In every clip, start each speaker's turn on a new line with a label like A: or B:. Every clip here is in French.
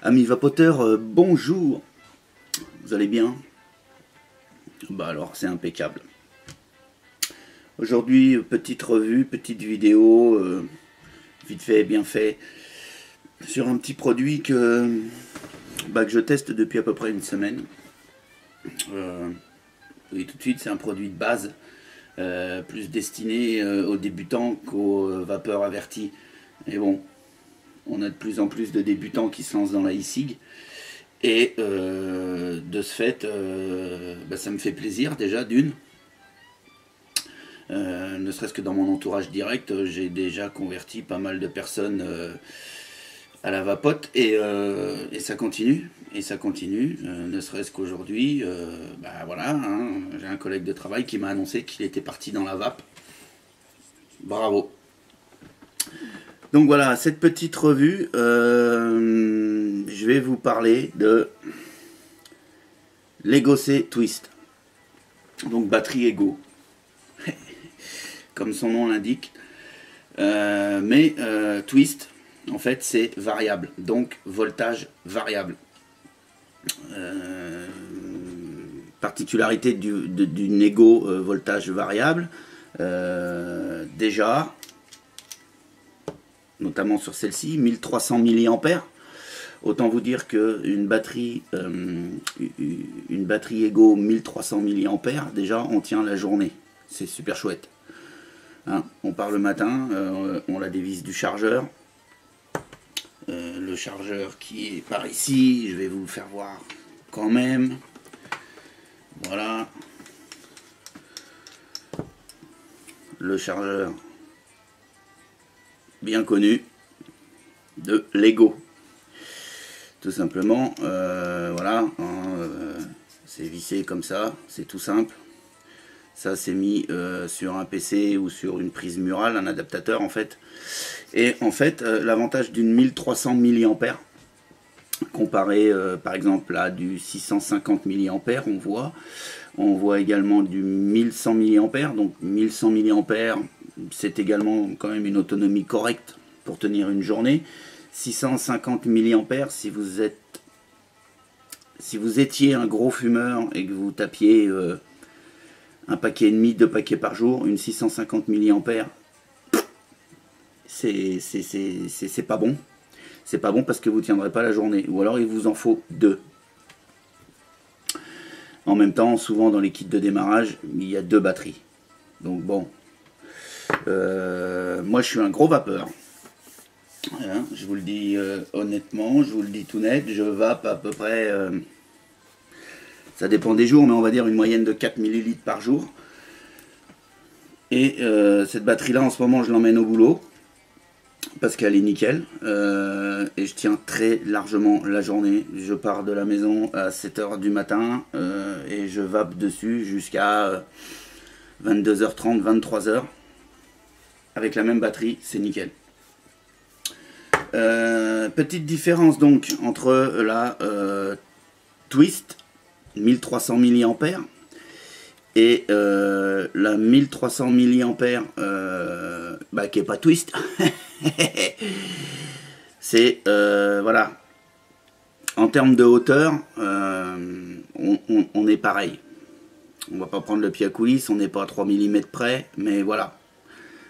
A: Amis vapoteurs, bonjour. Vous allez bien? Bah alors, c'est impeccable. Aujourd'hui, petite revue, petite vidéo, vite fait, bien fait, sur un petit produit que je teste depuis à peu près une semaine. Et tout de suite, c'est un produit de base, plus destiné aux débutants qu'aux vapeurs avertis. Et bon, on a de plus en plus de débutants qui se lancent dans la e-cig. Et de ce fait, ça me fait plaisir déjà d'une. Ne serait-ce que dans mon entourage direct, j'ai déjà converti pas mal de personnes à la vapote et ça continue. Et ça continue, ne serait-ce qu'aujourd'hui, voilà, hein, j'ai un collègue de travail qui m'a annoncé qu'il était parti dans la vape. Bravo. Donc voilà, cette petite revue, je vais vous parler de l'Ego C Twist. Donc batterie Ego, comme son nom l'indique. Twist, en fait, c'est variable, donc voltage variable. Particularité d'une Ego voltage variable, déjà, notamment sur celle-ci, 1300 mAh. Autant vous dire qu'une batterie Ego 1300 mAh, déjà on tient la journée. C'est super chouette. Hein, on part le matin, on la dévisse du chargeur. Le chargeur qui est par ici, je vais vous le faire voir quand même. Voilà. Le chargeur bien connu de Lego. Tout simplement, voilà, c'est vissé comme ça, c'est tout simple. Ça c'est mis sur un PC ou sur une prise murale, un adaptateur en fait. Et en fait, l'avantage d'une 1300 mAh, comparé par exemple à du 650 mAh, on voit également du 1100 mAh, donc 1100 mAh, c'est également quand même une autonomie correcte pour tenir une journée. 650 mAh, si vous étiez un gros fumeur et que vous tapiez un paquet et demi, 2 paquets par jour, une 650 mAh, c'est pas bon. C'est pas bon parce que vous ne tiendrez pas la journée. Ou alors il vous en faut 2. En même temps, souvent dans les kits de démarrage, il y a 2 batteries. Donc bon, moi je suis un gros vapeur. Hein, je vous le dis honnêtement, je vous le dis tout net, je vape à peu près, ça dépend des jours, mais on va dire une moyenne de 4 ml par jour. Et cette batterie là en ce moment je l'emmène au boulot, parce qu'elle est nickel, et je tiens très largement la journée. Je pars de la maison à 7 h du matin, et je vape dessus jusqu'à 22 h 30, 23 h. Avec la même batterie, c'est nickel. Petite différence donc entre la Twist 1300 mAh et la 1300 mAh qui est pas Twist. C'est voilà, en termes de hauteur, on est pareil. On va pas prendre le pied à coulisses, on n'est pas à 3 mm près, mais voilà.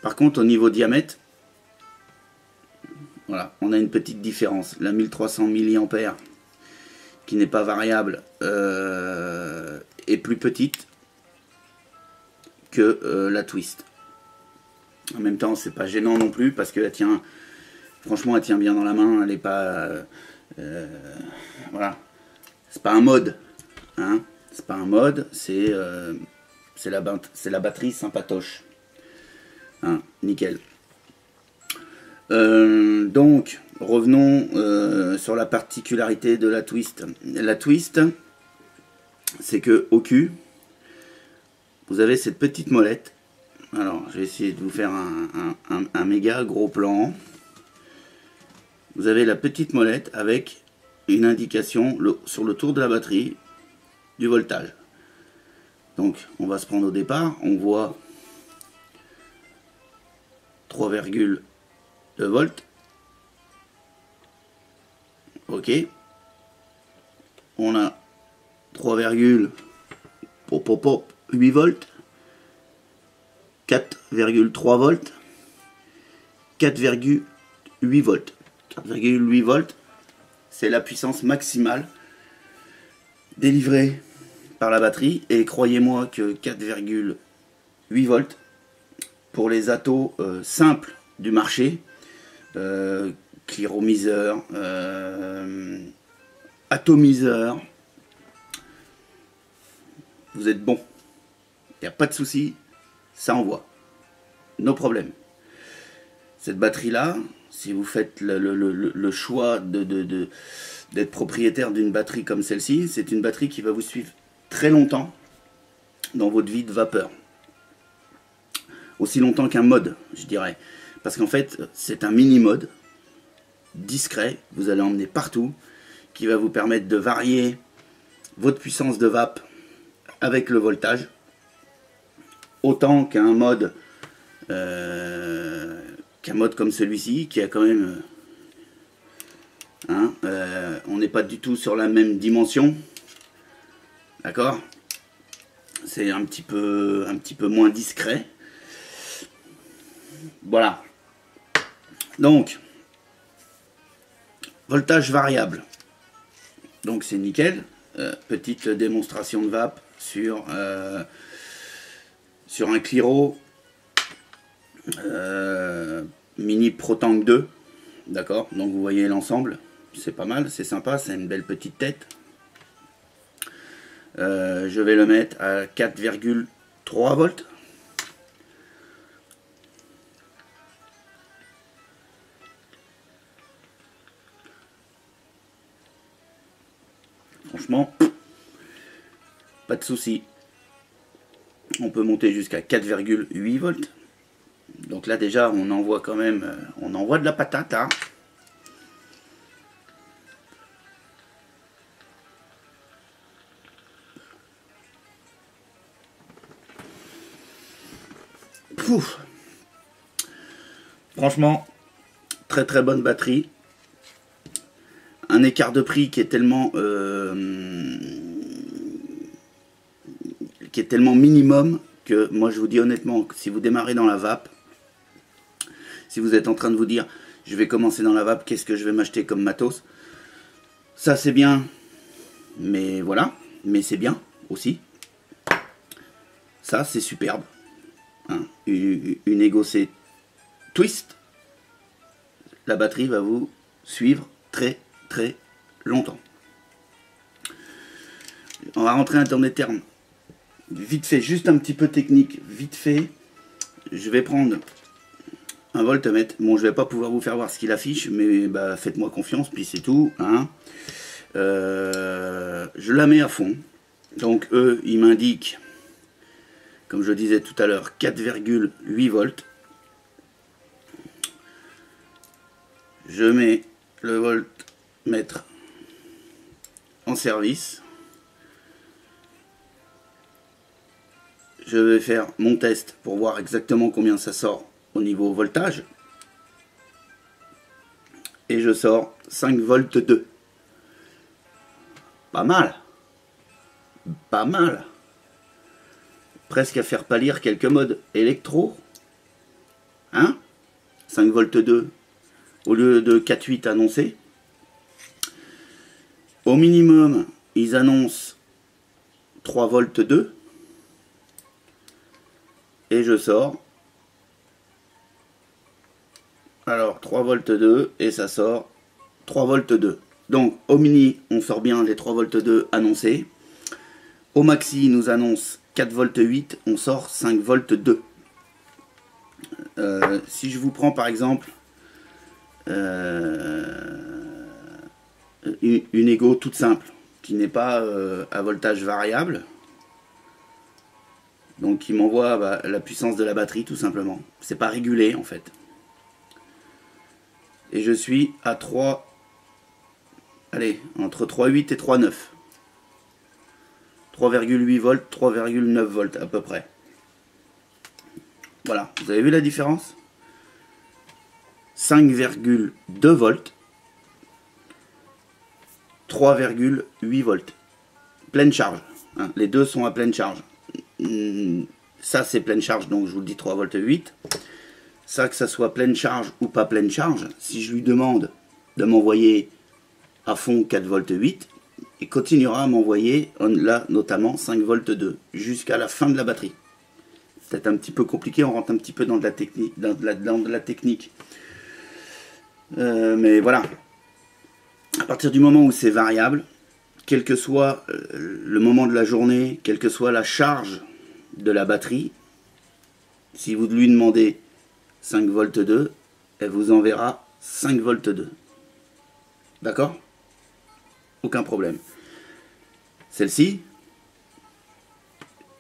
A: Par contre, au niveau diamètre, voilà, on a une petite différence. La 1300 mAh, qui n'est pas variable, est plus petite que la Twist. En même temps, c'est pas gênant non plus, parce que franchement, elle tient bien dans la main. Elle est pas, voilà, c'est pas un mode, hein. C'est pas un mode, c'est la batterie sympatoche, hein, nickel. Donc revenons sur la particularité de la Twist. La Twist, c'est que au cul, vous avez cette petite molette. Alors je vais essayer de vous faire un méga gros plan. Vous avez la petite molette avec une indication sur le tour de la batterie du voltage. Donc on va se prendre au départ, on voit 3,2 volts. Ok, on a 3,8 volts, 4,3 volts, 4,8 volts. 4,8 volts, c'est la puissance maximale délivrée par la batterie. Et croyez-moi que 4,8 volts, pour les atos simples du marché, clearomiseur, atomiseur, vous êtes bon. Il n'y a pas de souci, ça envoie. No problème. Cette batterie-là, si vous faites le choix d'être propriétaire d'une batterie comme celle-ci, c'est une batterie qui va vous suivre très longtemps dans votre vie de vapeur. Aussi longtemps qu'un mode, je dirais. Parce qu'en fait, c'est un mini-mode discret, vous allez emmener partout, qui va vous permettre de varier votre puissance de vape avec le voltage, autant qu'un mode comme celui-ci, qui a quand même... on n'est pas du tout sur la même dimension, d'accord? C'est un petit peu moins discret. Voilà. Donc, voltage variable. Donc c'est nickel. Petite démonstration de vape sur un Cliro Mini Pro Tank 2. D'accord. Donc vous voyez l'ensemble. C'est pas mal, c'est sympa, c'est une belle petite tête. Je vais le mettre à 4,3 volts. Franchement, pas de souci. On peut monter jusqu'à 4,8 volts. Donc là déjà, on envoie quand même, on envoie de la patate. Hein. Pouf. Franchement, très très bonne batterie. Un écart de prix qui est tellement minimum que moi je vous dis honnêtement que si vous démarrez dans la vape, si vous êtes en train de vous dire je vais commencer dans la vape, qu'est-ce que je vais m'acheter comme matos, ça c'est bien, mais voilà, mais c'est bien aussi, ça c'est superbe, hein. Une Ego C Twist, la batterie va vous suivre très très longtemps. On va rentrer dans des termes vite fait, juste un petit peu technique, vite fait. Je vais prendre un voltmètre. Bon, je vais pas pouvoir vous faire voir ce qu'il affiche, mais bah, faites-moi confiance, puis c'est tout. Hein. Je la mets à fond. Donc eux, ils m'indiquent, comme je disais tout à l'heure, 4,8 volts. Je mets le voltmètre en service. Je vais faire mon test pour voir exactement combien ça sort au niveau voltage. Et je sors 5 volts 2. Pas mal. Pas mal. Presque à faire pâlir quelques modes électro. Hein? 5 volts 2 au lieu de 4,8 annoncés. Au minimum, ils annoncent 3 volts 2. Et je sors. Alors 3 volts 2 et ça sort 3 volts 2. Donc au mini, on sort bien les 3 volts 2 annoncés. Au maxi, il nous annonce 4 volts 8, on sort 5 volts 2. Si je vous prends par exemple une Ego toute simple, qui n'est pas à voltage variable, donc qui m'envoie la puissance de la batterie tout simplement. C'est pas régulé en fait. Et je suis à 3, allez, entre 3,8 et 3,9. 3,8 volts, 3,9 volts à peu près. Voilà, vous avez vu la différence? 5,2 volts 3,8 volts. Pleine charge. Hein, les deux sont à pleine charge. Ça c'est pleine charge, donc je vous le dis 3 volts 8. Ça, que ça soit pleine charge ou pas pleine charge, si je lui demande de m'envoyer à fond 4 volts 8, il continuera à m'envoyer là notamment 5 volts 2 jusqu'à la fin de la batterie. C'est un petit peu compliqué, on rentre un petit peu dans de la technique, mais voilà. À partir du moment où c'est variable, quel que soit le moment de la journée, quelle que soit la charge de la batterie, si vous lui demandez 5 volts 2, elle vous enverra 5 volts 2. D'accord? Aucun problème. Celle-ci,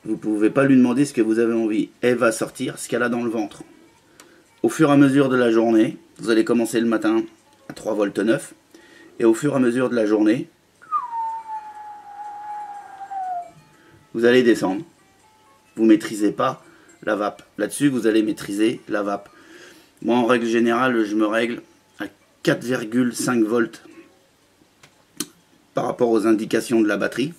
A: vous ne pouvez pas lui demander ce que vous avez envie. Elle va sortir ce qu'elle a dans le ventre. Au fur et à mesure de la journée, vous allez commencer le matin à 3 volts 9. Et au fur et à mesure de la journée, vous allez descendre. Vous ne maîtrisez pas la vape. Là-dessus, vous allez maîtriser la vape. Moi, en règle générale, je me règle à 4,5 volts par rapport aux indications de la batterie.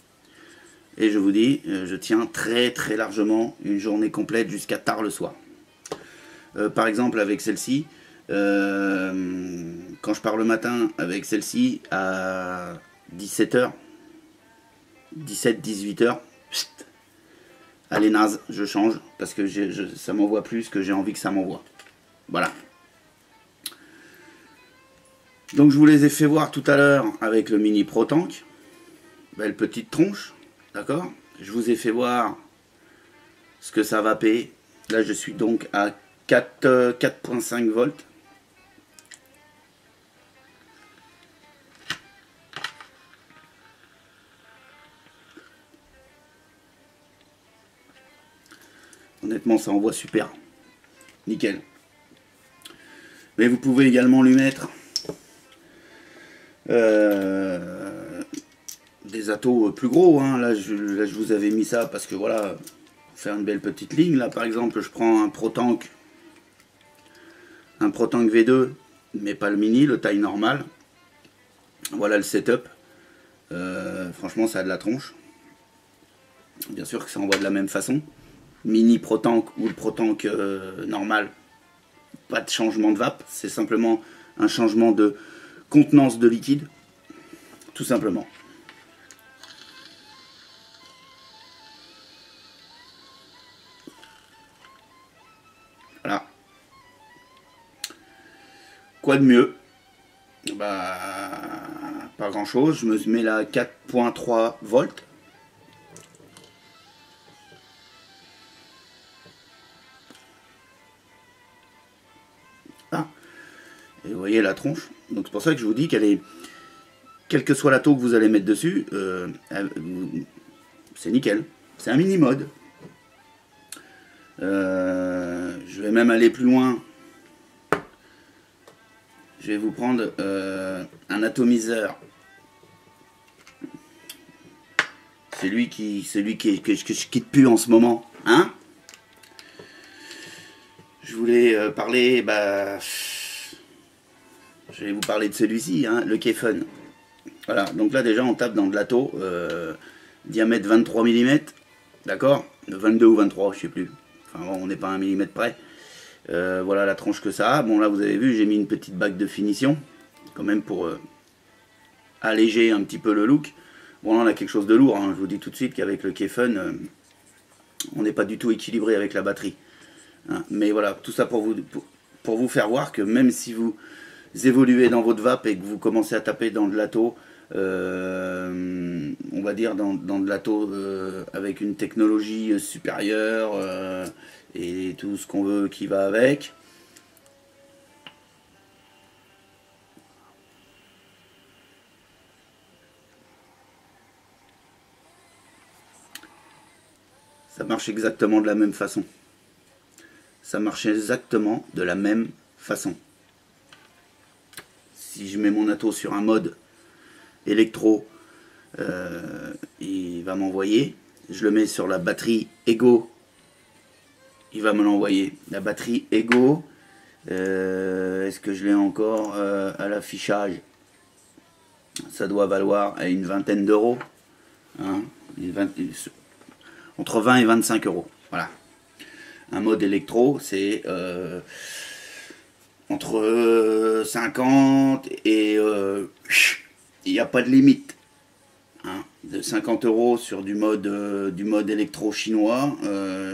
A: Et je vous dis, je tiens très très largement une journée complète jusqu'à tard le soir. Par exemple, avec celle-ci, quand je pars le matin avec celle-ci à 17h, 17-18h, allez naze, je change parce que ça m'envoie plus que j'ai envie que ça m'envoie. Voilà. Donc je vous les ai fait voir tout à l'heure avec le mini Pro Tank. Belle petite tronche, d'accord. Je vous ai fait voir ce que ça va payer. Là je suis donc à 4,5 volts. Honnêtement ça envoie super. Nickel. Mais vous pouvez également lui mettre des atos plus gros. Hein. Là, je vous avais mis ça parce que voilà, pour faire une belle petite ligne. Là, par exemple, je prends un Pro Tank V2, mais pas le mini, le taille normale. Voilà le setup. Franchement, ça a de la tronche. Bien sûr que ça envoie de la même façon. Mini Pro Tank ou le Pro Tank normal, pas de changement de vape, c'est simplement un changement de contenance de liquide, tout simplement. Voilà. Quoi de mieux? Bah, pas grand chose. Je me mets là 4,3 volts. Ah. Et vous voyez la tronche. Donc c'est pour ça que je vous dis qu'elle est, quel que soit la taux que vous allez mettre dessus, c'est nickel. C'est un mini mode. Je vais même aller plus loin. Je vais vous prendre un atomiseur. Celui que je quitte plus en ce moment. Hein? Je voulais parler, je vais vous parler de celui-ci, hein, le Kefun. Voilà, donc là déjà on tape dans de l'atto, diamètre 23 mm, d'accord, 22 ou 23, je sais plus. Enfin bon, on n'est pas à 1 mm près. Voilà la tranche que ça a. Bon là vous avez vu, j'ai mis une petite bague de finition, quand même pour alléger un petit peu le look. Bon là on a quelque chose de lourd, hein. Je vous dis tout de suite qu'avec le Kefun, on n'est pas du tout équilibré avec la batterie. Hein. Mais voilà, tout ça pour vous faire voir que même si vous évoluez dans votre vape et que vous commencez à taper dans de l'atto, on va dire dans de l'atto avec une technologie supérieure et tout ce qu'on veut qui va avec. Ça marche exactement de la même façon. Ça marche exactement de la même façon. Si je mets mon atto sur un mode électro, il va m'envoyer. Je le mets sur la batterie Ego, il va me l'envoyer. La batterie Ego, est-ce que je l'ai encore à l'affichage? ça doit valoir à une vingtaine d'euros. Hein, entre 20 et 25 euros. Voilà. Un mode électro, c'est entre 50 et il n'y a pas de limite. Hein, de 50 euros sur du mode électro chinois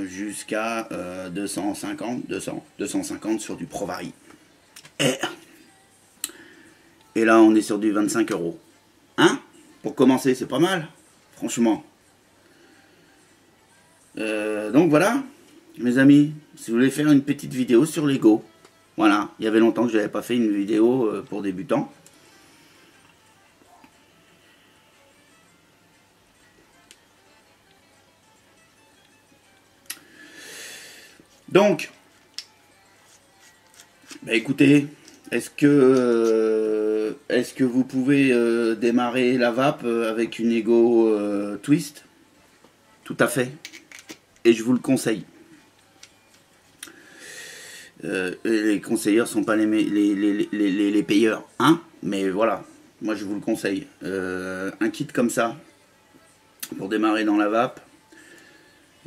A: jusqu'à 250 sur du Provari. Et là, on est sur du 25 euros. Hein? Pour commencer, c'est pas mal, franchement. Donc voilà, mes amis, si vous voulez faire une petite vidéo sur Lego, voilà, il y avait longtemps que je n'avais pas fait une vidéo pour débutants. Donc, bah écoutez, est-ce que vous pouvez démarrer la vape avec une Lego Twist? Tout à fait. Et je vous le conseille. Les conseillers ne sont pas les payeurs, hein, mais voilà, moi je vous le conseille. Un kit comme ça, pour démarrer dans la vape,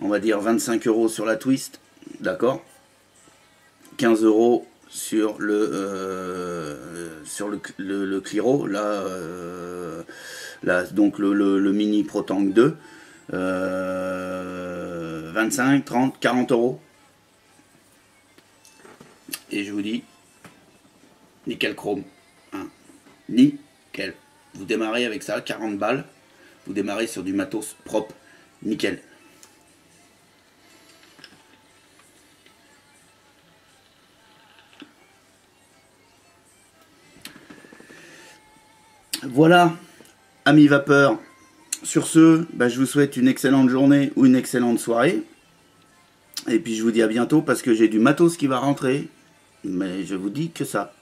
A: on va dire 25 euros sur la Twist, d'accord, 15 euros sur le Cliro, là, donc le Mini Pro Tank 2, 25, 30, 40 euros. Et je vous dis, nickel chrome. Hein. Nickel. Vous démarrez avec ça, 40 balles. Vous démarrez sur du matos propre. Nickel. Voilà, amis vapeurs. Sur ce, bah, je vous souhaite une excellente journée ou une excellente soirée. Et puis je vous dis à bientôt parce que j'ai du matos qui va rentrer. Mais je vous dis que ça.